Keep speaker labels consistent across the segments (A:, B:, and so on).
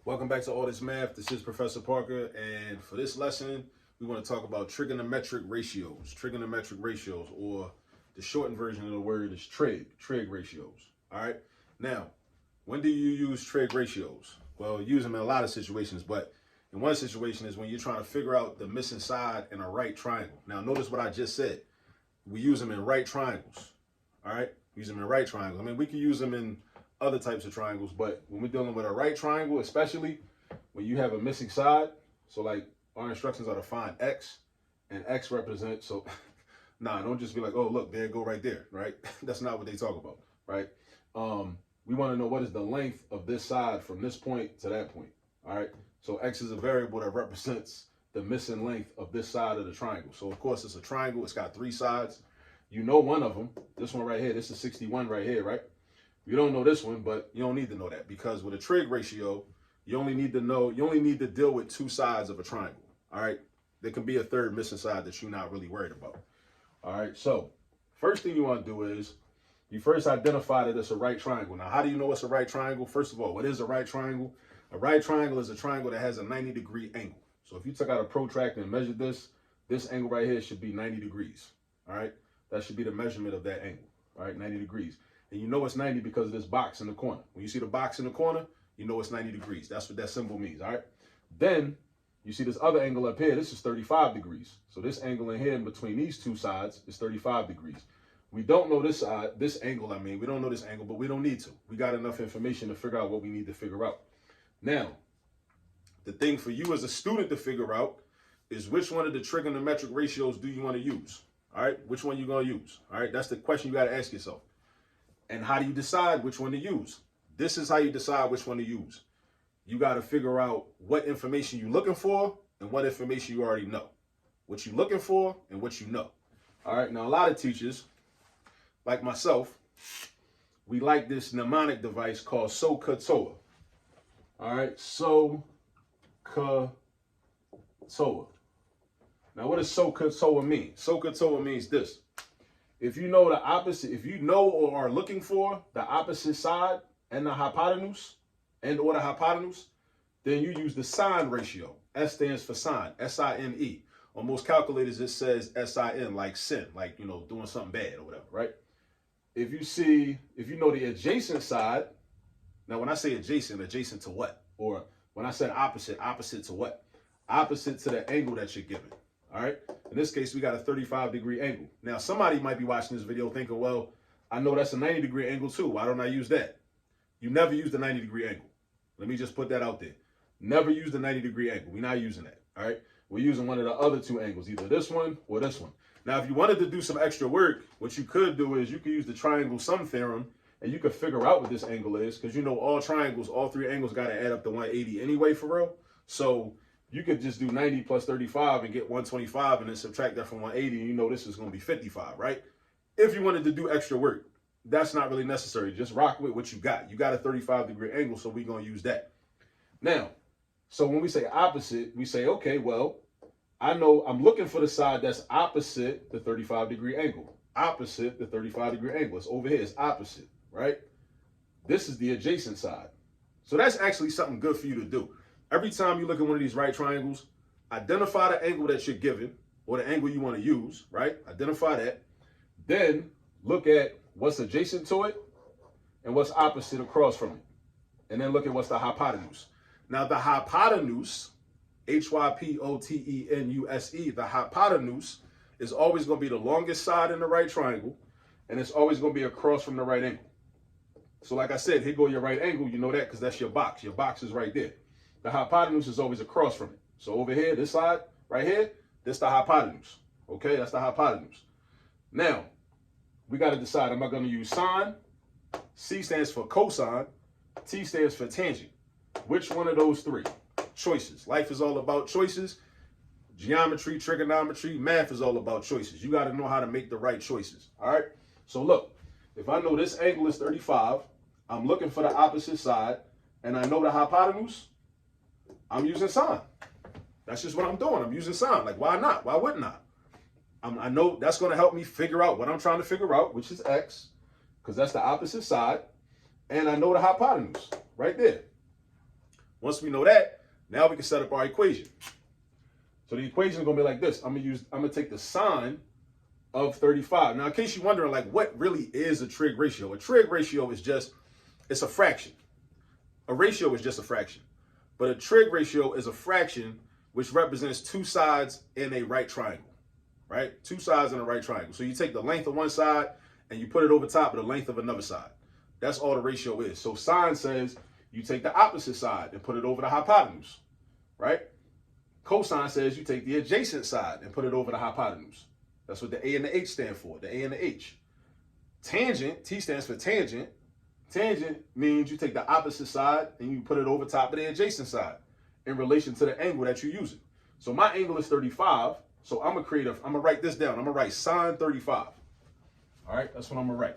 A: Welcome back to All This Math. This is Professor Parker, and for this lesson, we want to talk about trigonometric ratios. Trigonometric ratios, or the shortened version of the word is trig ratios. All right. Now, when do you use trig ratios? Well, you use them in a lot of situations, but in one situation is when you're trying to figure out the missing side in a right triangle. Now, notice what I just said. We use them in right triangles. All right. Use them in right triangles. I mean, we can use them in other types of triangles, but when we're dealing with a right triangle, especially when you have a missing side, so like our instructions are to find x, and x represents, so don't just be like, oh look, there it go right there, right? That's not what they talk about, right? We want to know what is the length of this side from this point to that point. All right, so x is a variable that represents the missing length of this side of the triangle. So of course it's a triangle, it's got three sides. You know one of them, this one right here, this is 61 right here, right? You don't know this one, but you don't need to know that, because with a trig ratio, you only need to deal with two sides of a triangle. All right. There can be a third missing side that you're not really worried about. All right. So first thing you want to do is you first identify that it's a right triangle. Now, how do you know it's a right triangle? First of all, what is a right triangle? A right triangle is a triangle that has a 90-degree angle. So if you took out a protractor and measured this angle right here should be 90 degrees. All right. That should be the measurement of that angle. All right. 90 degrees. And you know it's 90 because of this box in the corner. When you see the box in the corner, you know it's 90 degrees. That's what that symbol means, all right? Then you see this other angle up here. This is 35 degrees. So this angle in here in between these two sides is 35 degrees. We don't know this side, this angle, we don't know this angle, but we don't need to. We got enough information to figure out what we need to figure out. Now, the thing for you as a student to figure out is which one of the trigonometric ratios do you want to use, all right? Which one you going to use, all right? That's the question you got to ask yourself. And how do you decide which one to use? This is how you decide which one to use. You got to figure out what information you're looking for and what information you already know. What you're looking for and what you know. All right. Now, a lot of teachers, like myself, we like this mnemonic device called SOHCAHTOA. All right. SOHCAHTOA. Now, what does SOHCAHTOA mean? SOHCAHTOA means this. If you know the opposite, if you know or are looking for the opposite side and the hypotenuse, or the hypotenuse, then you use the sine ratio. S stands for sine, S-I-N-E. On most calculators, it says S-I-N, like sin, like, doing something bad or whatever, right? If you know the adjacent side, now when I say adjacent to what? Or when I said opposite to what? Opposite to the angle that you're given. All right. In this case, we got a 35-degree angle. Now, somebody might be watching this video thinking, well, I know that's a 90-degree angle too. Why don't I use that? You never use the 90-degree angle. Let me just put that out there. Never use the 90-degree angle. We're not using that. All right. We're using one of the other two angles, either this one or this one. Now, if you wanted to do some extra work, what you could do is you could use the triangle sum theorem, and you could figure out what this angle is, because all triangles, all three angles got to add up to 180 anyway, for real. So you could just do 90 plus 35 and get 125 and then subtract that from 180, and you know this is going to be 55, right? If you wanted to do extra work, that's not really necessary. Just rock with what you got. You got a 35-degree angle, so we're going to use that. Now, so when we say opposite, we say, okay, well, I know I'm looking for the side that's opposite the 35-degree angle. Opposite the 35-degree angle. It's over here. It's opposite, right? This is the adjacent side. So that's actually something good for you to do. Every time you look at one of these right triangles, identify the angle that you're given, or the angle you want to use, right? Identify that. Then look at what's adjacent to it and what's opposite across from it. And then look at what's the hypotenuse. Now, the hypotenuse, Hypotenuse, the hypotenuse is always going to be the longest side in the right triangle, and it's always going to be across from the right angle. So like I said, here go your right angle. You know that because that's your box. Your box is right there. The hypotenuse is always across from it. So over here, this side, right here, this the hypotenuse. Okay, that's the hypotenuse. Now, we got to decide, am I going to use sine? C stands for cosine. T stands for tangent. Which one of those three? Choices. Life is all about choices. Geometry, trigonometry, math is all about choices. You got to know how to make the right choices. All right? So look, if I know this angle is 35, I'm looking for the opposite side, and I know the hypotenuse, I'm using sine. That's just what I'm doing. I'm using sine. Like, why not? Why wouldn't I? I know that's going to help me figure out what I'm trying to figure out, which is x, because that's the opposite side. And I know the hypotenuse right there. Once we know that, now we can set up our equation. So the equation is going to be like this. I'm going to take the sine of 35. Now, in case you're wondering, like, what really is a trig ratio? A trig ratio is just, it's a fraction. A ratio is just a fraction. But a trig ratio is a fraction which represents two sides in a right triangle, right? Two sides in a right triangle. So you take the length of one side and you put it over top of the length of another side. That's all the ratio is. So sine says you take the opposite side and put it over the hypotenuse, right? Cosine says you take the adjacent side and put it over the hypotenuse. That's what the A and the H stand for, the A and the H. Tangent, T stands for tangent. Tangent means you take the opposite side and you put it over top of the adjacent side in relation to the angle that you're using. So my angle is 35. So I'm gonna write this down. I'm gonna write sine 35. All right, that's what I'm gonna write.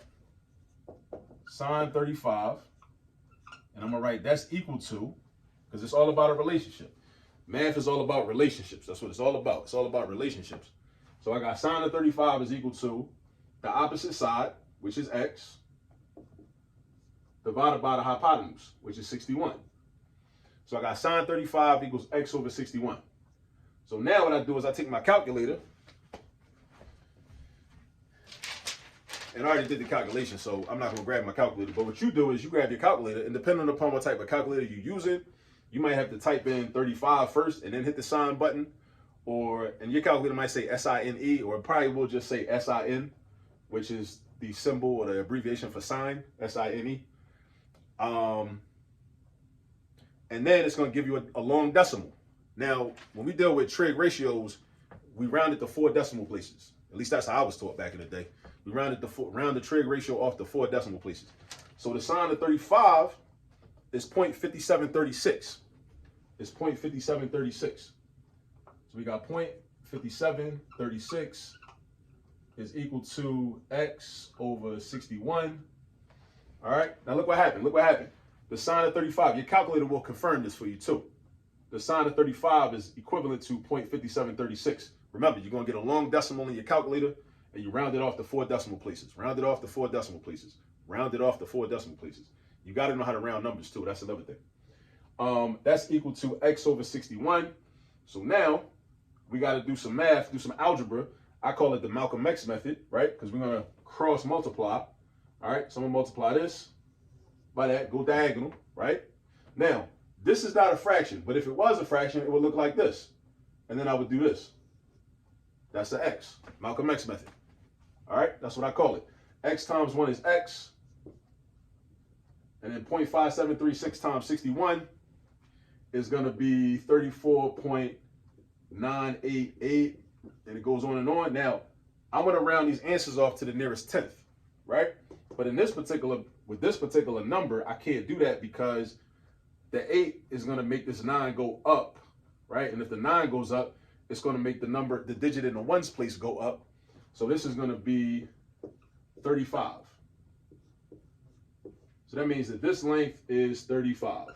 A: Sine 35. And I'm gonna write that's equal to, because it's all about a relationship. Math is all about relationships. That's what it's all about. It's all about relationships. So I got sine of 35 is equal to the opposite side, which is x, divided by the hypotenuse, which is 61. So I got sine 35 equals x over 61. So now what I do is I take my calculator, and I already did the calculation, so I'm not going to grab my calculator. But what you do is you grab your calculator, and depending upon what type of calculator you're using, you might have to type in 35 first and then hit the sine button. And your calculator might say SINE, or it probably will just say SIN, which is the symbol or the abbreviation for sine, SINE. And then it's going to give you a long decimal. Now, when we deal with trig ratios, we round it to 4 decimal places. At least that's how I was taught back in the day. We round the trig ratio off to 4 decimal places. So the sine of 35 is 0.5736. It's 0.5736. So we got 0.5736 is equal to x over 61. All right, now look what happened. Look what happened. The sine of 35, your calculator will confirm this for you too. The sine of 35 is equivalent to 0.5736. Remember, you're going to get a long decimal in your calculator, and you round it off to 4 decimal places. Round it off to 4 decimal places. Round it off to 4 decimal places. You got to know how to round numbers too. That's another thing. That's equal to x over 61. So now we got to do some math, do some algebra. I call it the Malcolm X method, right? Because we're going to cross multiply. All right, so I'm going to multiply this by that, go diagonal, right? Now, this is not a fraction, but if it was a fraction, it would look like this. And then I would do this. That's the x, Malcolm X method. All right, that's what I call it. X times 1 is x. And then 0.5736 times 61 is going to be 34.988. And it goes on and on. Now, I'm going to round these answers off to the nearest 10th, right? But with this particular number, I can't do that because the 8 is going to make this 9 go up, right? And if the 9 goes up, it's going to make the digit in the ones place go up. So this is going to be 35. So that means that this length is 35.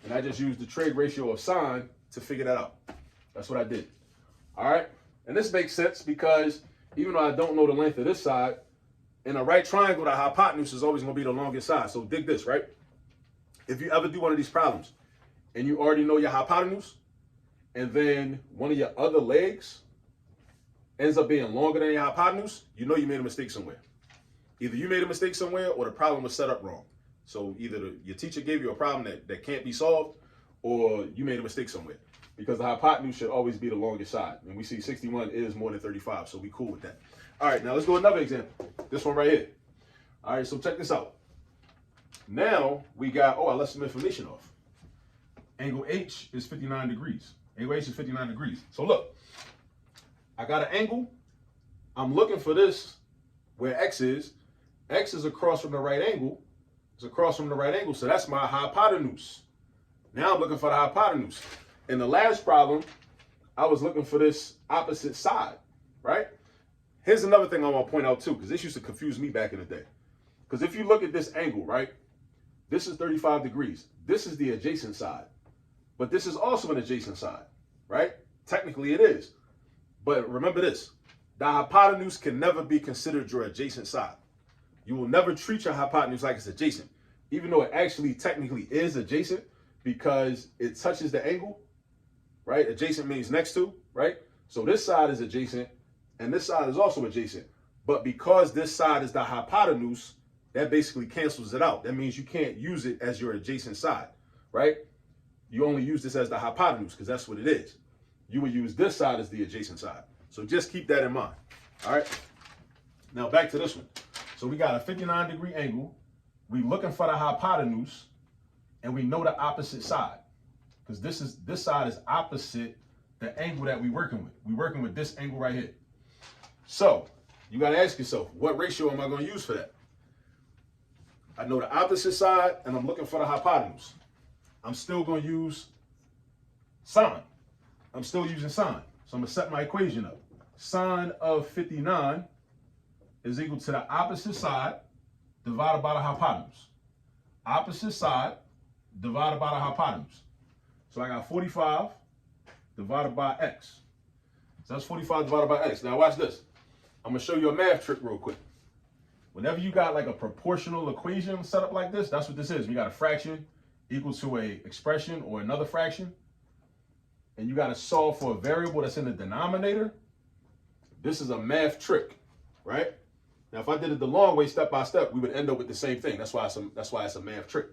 A: And I just used the trig ratio of sine to figure that out. That's what I did. All right. And this makes sense because even though I don't know the length of this side, in a right triangle, the hypotenuse is always going to be the longest side. So dig this, right? If you ever do one of these problems and you already know your hypotenuse, and then one of your other legs ends up being longer than your hypotenuse, you know you made a mistake somewhere. Either you made a mistake somewhere or the problem was set up wrong. So either your teacher gave you a problem that can't be solved, or you made a mistake somewhere. Because the hypotenuse should always be the longest side. And we see 61 is more than 35, so we cool with that. All right, now let's go another example. This one right here. All right, so check this out. Now we got, I left some information off. Angle H is 59 degrees. Angle H is 59 degrees. So look, I got an angle. I'm looking for this where X is. X is across from the right angle. It's across from the right angle, so that's my hypotenuse. Now I'm looking for the hypotenuse. In the last problem, I was looking for this opposite side, right? Here's another thing I want to point out too, because this used to confuse me back in the day. Because if you look at this angle, right, this is 35 degrees. This is the adjacent side. But this is also an adjacent side, right? Technically it is. But remember this, the hypotenuse can never be considered your adjacent side. You will never treat your hypotenuse like it's adjacent. Even though it actually technically is adjacent, because it touches the angle, right? Adjacent means next to, right? So this side is adjacent and this side is also adjacent. But because this side is the hypotenuse, that basically cancels it out. That means you can't use it as your adjacent side, right? You only use this as the hypotenuse because that's what it is. You would use this side as the adjacent side. So just keep that in mind, all right? Now back to this one. So we got a 59-degree angle. We looking for the hypotenuse, and we know the opposite side because this side is opposite the angle that we're working with. We're working with this angle right here. So you got to ask yourself, what ratio am I going to use for that? I know the opposite side, and I'm looking for the hypotenuse. I'm still going to use sine. I'm still using sine. So I'm going to set my equation up. Sine of 59 is equal to the opposite side divided by the hypotenuse. Opposite side divided by the hypotenuse. So I got 45 divided by x. So that's 45 divided by x. Now watch this. I'm going to show you a math trick real quick. Whenever you got like a proportional equation set up like this, that's what this is. We got a fraction equal to a expression or another fraction. And you got to solve for a variable that's in the denominator. This is a math trick, right? Now, if I did it the long way, step by step, we would end up with the same thing. That's why it's a math trick.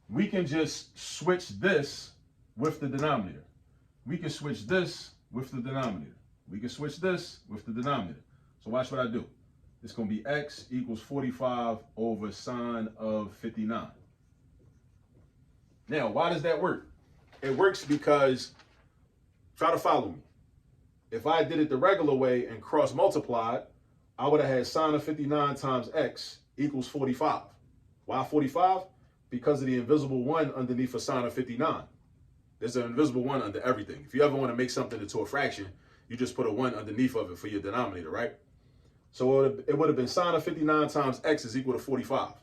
A: We can just switch this with the denominator. We can switch this with the denominator. We can switch this with the denominator. So watch what I do. It's going to be x equals 45 over sine of 59. Now, why does that work? It works because, try to follow me. If I did it the regular way and cross multiplied, I would have had sine of 59 times x equals 45. Why 45? Because of the invisible 1 underneath a sine of 59. There's an invisible 1 under everything. If you ever want to make something into a fraction, you just put a 1 underneath of it for your denominator, right? So it would have been sine of 59 times x is equal to 45.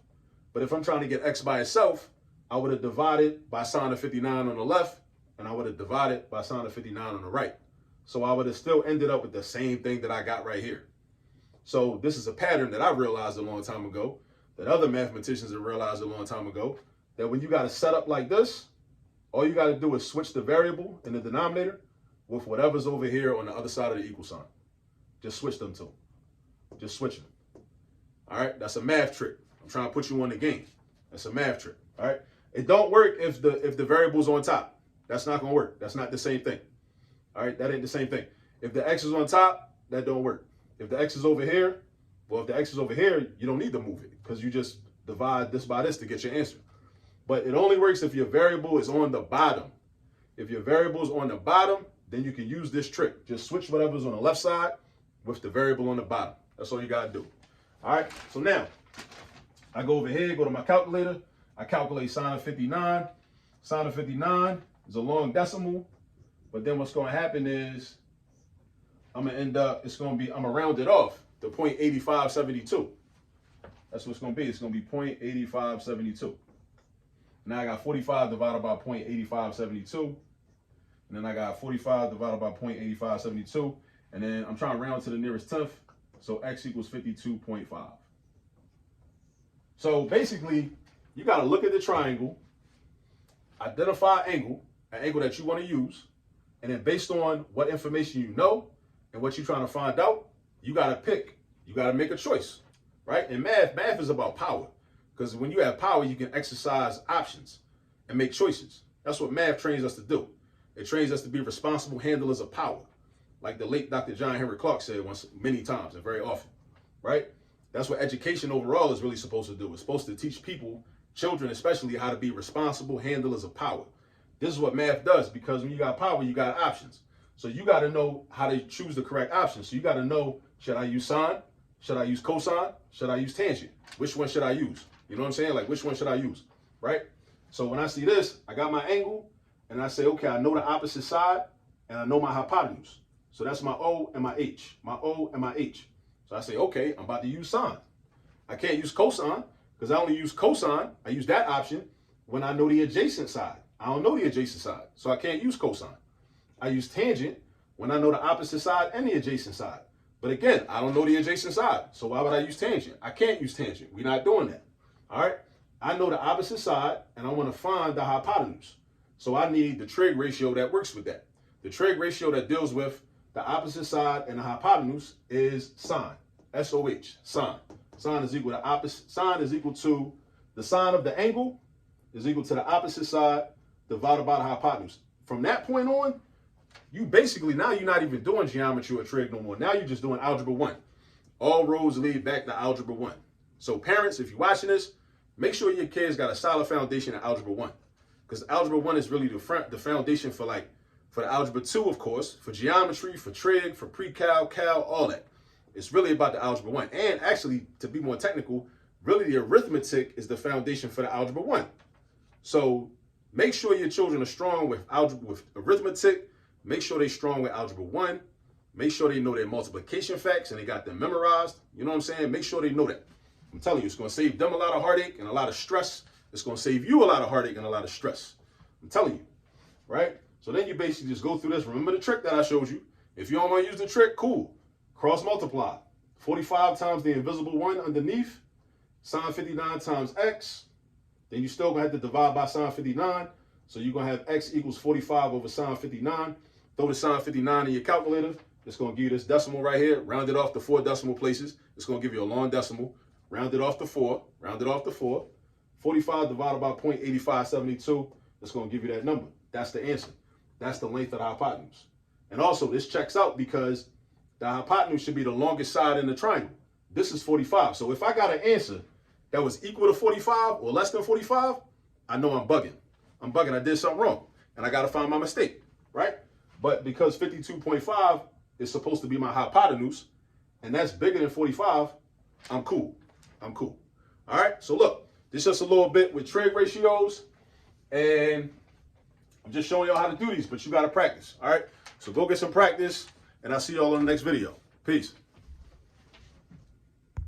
A: But if I'm trying to get x by itself, I would have divided by sine of 59 on the left, and I would have divided by sine of 59 on the right. So I would have still ended up with the same thing that I got right here. So this is a pattern that I realized a long time ago, that other mathematicians have realized a long time ago, that when you got a setup like this, all you got to do is switch the variable in the denominator with whatever's over here on the other side of the equal sign. Just switch them two. Just switch them. All right, that's a math trick. I'm trying to put you on the game. That's a math trick. All right, it don't work if the variable's on top. That's not gonna work. That's not the same thing. All right, that ain't the same thing. If the x is on top, that don't work. If the x is over here, well, if the x is over here, you don't need to move it because you just divide this by this to get your answer. But it only works if your variable is on the bottom. If your variable is on the bottom, then you can use this trick. Just switch whatever's on the left side with the variable on the bottom. That's all you gotta do. All right, so now I go over here, go to my calculator. I calculate sine of 59. Sine of 59 is a long decimal, but then what's gonna happen is I'm gonna end up, I'm gonna round it off to 0.8572. That's what it's gonna be. It's gonna be 0.8572. Now I got 45 divided by 0.8572. And then I got 45 divided by 0.8572. And then I'm trying to round to the nearest tenth. So x equals 52.5. So basically, you got to look at the triangle, identify an angle that you want to use. And then based on what information you know and what you're trying to find out, you got to pick. You got to make a choice, right? In math is about power. Because when you have power, you can exercise options and make choices. That's what math trains us to do. It trains us to be responsible handlers of power. Like the late Dr. John Henry Clark said many times and very often, right? That's what education overall is really supposed to do. It's supposed to teach people, children especially, how to be responsible handlers of power. This is what math does, because when you got power, you got options. So you got to know how to choose the correct option. So you got to know, should I use sine? Should I use cosine? Should I use tangent? Which one should I use? You know what I'm saying? Like, which one should I use, right? So when I see this, I got my angle, and I say, okay, I know the opposite side, and I know my hypotenuse. So that's my O and my H, my O and my H. So I say, okay, I'm about to use sine. I can't use cosine, because I only use cosine. I use that option when I know the adjacent side. I don't know the adjacent side, so I can't use cosine. I use tangent when I know the opposite side and the adjacent side. But again, I don't know the adjacent side, so why would I use tangent? I can't use tangent. We're not doing that. All right? I know the opposite side, and I want to find the hypotenuse. So I need the trig ratio that works with that. The trig ratio that deals with the opposite side and the hypotenuse is sine. S-O-H, sine. Sine is equal to opposite. Sine is equal to the sine of the angle is equal to the opposite side divided by the hypotenuse. From that point on, you basically, now you're not even doing geometry or trig no more. Now you're just doing algebra 1. All roads lead back to algebra 1. So parents, if you're watching this, make sure your kids got a solid foundation in algebra 1. Because algebra 1 is really the foundation for the algebra 2, of course, for geometry, for trig, for pre-cal, cal, all that. It's really about the algebra 1. And actually, to be more technical, really the arithmetic is the foundation for the algebra 1. So make sure your children are strong with arithmetic. Make sure they're strong with algebra 1. Make sure they know their multiplication facts and they got them memorized. You know what I'm saying? Make sure they know that. I'm telling you, it's going to save them a lot of heartache and a lot of stress. It's going to save you a lot of heartache and a lot of stress. I'm telling you, right? So then you basically just go through this. Remember the trick that I showed you. If you don't want to use the trick, cool. Cross multiply. 45 times the invisible 1 underneath. Sine 59 times x. Then you still going to have to divide by sine 59. So you're going to have x equals 45 over sine 59. Throw the sine 59 in your calculator. It's going to give you this decimal right here. Round it off to 4 decimal places. It's going to give you a long decimal. Round it off to 4. Round it off to 4. 45 divided by 0.8572. It's going to give you that number. That's the answer. That's the length of the hypotenuse. And also, this checks out because the hypotenuse should be the longest side in the triangle. This is 45. So if I got an answer that was equal to 45 or less than 45, I know I'm bugging. I'm bugging. I did something wrong. And I got to find my mistake, right? But because 52.5 is supposed to be my hypotenuse, and that's bigger than 45, I'm cool. I'm cool. All right? So look, this is just a little bit with trig ratios, and I'm just showing y'all how to do these, but you got to practice. All right? So go get some practice, and I'll see y'all in the next video. Peace.